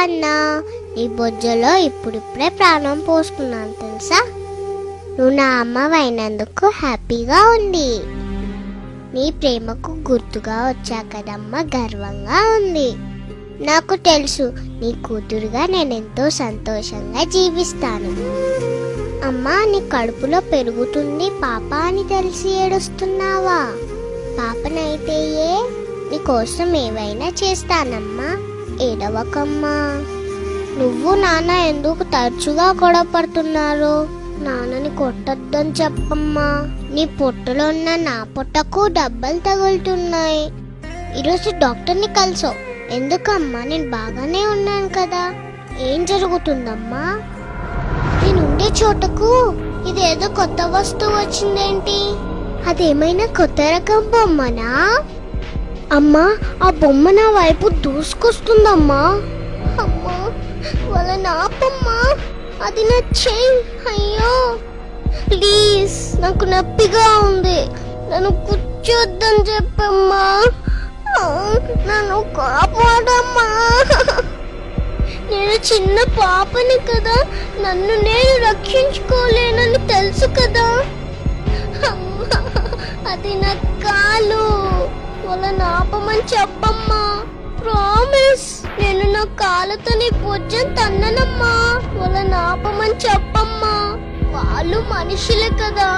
అన్నా, నీ బొజ్జలో ఇప్పుడిప్పుడే ప్రాణం పోసుకున్నాను తెలుసా. నువ్వు నా అమ్మవైనందుకు హ్యాపీగా ఉంది. నీ ప్రేమకు గుర్తుగా వచ్చా కదమ్మా, గర్వంగా ఉంది. నాకు తెలుసు నీ కూతురుగా నేనెంతో సంతోషంగా జీవిస్తాను. అమ్మా, నీ కడుపులో పెరుగుతుంది పాప అని తెలిసి ఏడుస్తున్నావా? పాపనైతే నీకోసం ఏవైనా చేస్తానమ్మా, ఏడవకమ్మా. నువ్వు నాన్న ఎందుకు తరచుగా గొడవ పడుతున్నారు? నాన్నని కొట్టొద్దని చెప్పమ్మా. నీ పొట్టలో ఉన్న నా పొట్టకు దెబ్బలు తగులుతున్నాయి. ఈరోజు డాక్టర్ని కలిసావు ఎందుకమ్మా? నేను బాగానే ఉన్నాను కదా. ఏం జరుగుతుందమ్మా? నేనుండే చోటకు ఇదేదో కొత్త వస్తువు వచ్చిందేంటి? అదేమైనా కొత్త రకం బొమ్మనా? అమ్మా, ఆ బొమ్మ నా వైపు దూసుకొస్తుందమ్మా. అమ్మా, వాళ్ళ నాపమ్మా, అది నా చెయ్యి. అయ్యో ప్లీజ్, నాకు నొప్పిగా ఉంది. నన్ను కూర్చోద్దని చెప్పమ్మా. నన్ను కాపాడమ్మా. నేను చిన్న పాపని కదా, నన్ను నేను రక్షించుకోలేనని తెలుసు కదా. అది నా కాలు. వాళ్ళని ఆపమని చెప్పమ్మా. ప్రామిస్, నేను నా కాళ్ళతో నీ భుజం తన్ననమ్మా. వాళ్ళని ఆపమని చెప్పమ్మా. వాళ్ళు మనుషులే కదా,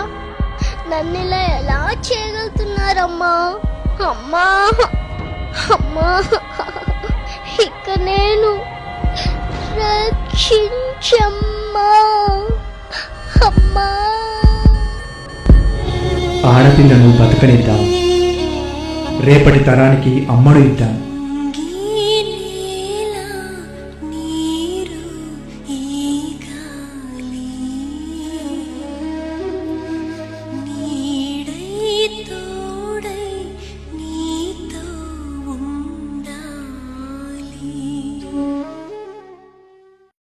నన్ను ఇలా ఎలా చేయగలుగుతున్నారమ్మా? అమ్మా అమ్మా, ఇక నేను రక్షించమ్మా. అమ్మా, ఆడపిల్లను బతకనిద్దాం, రేపటి తరానికి అమ్మడు ఇద్దాం.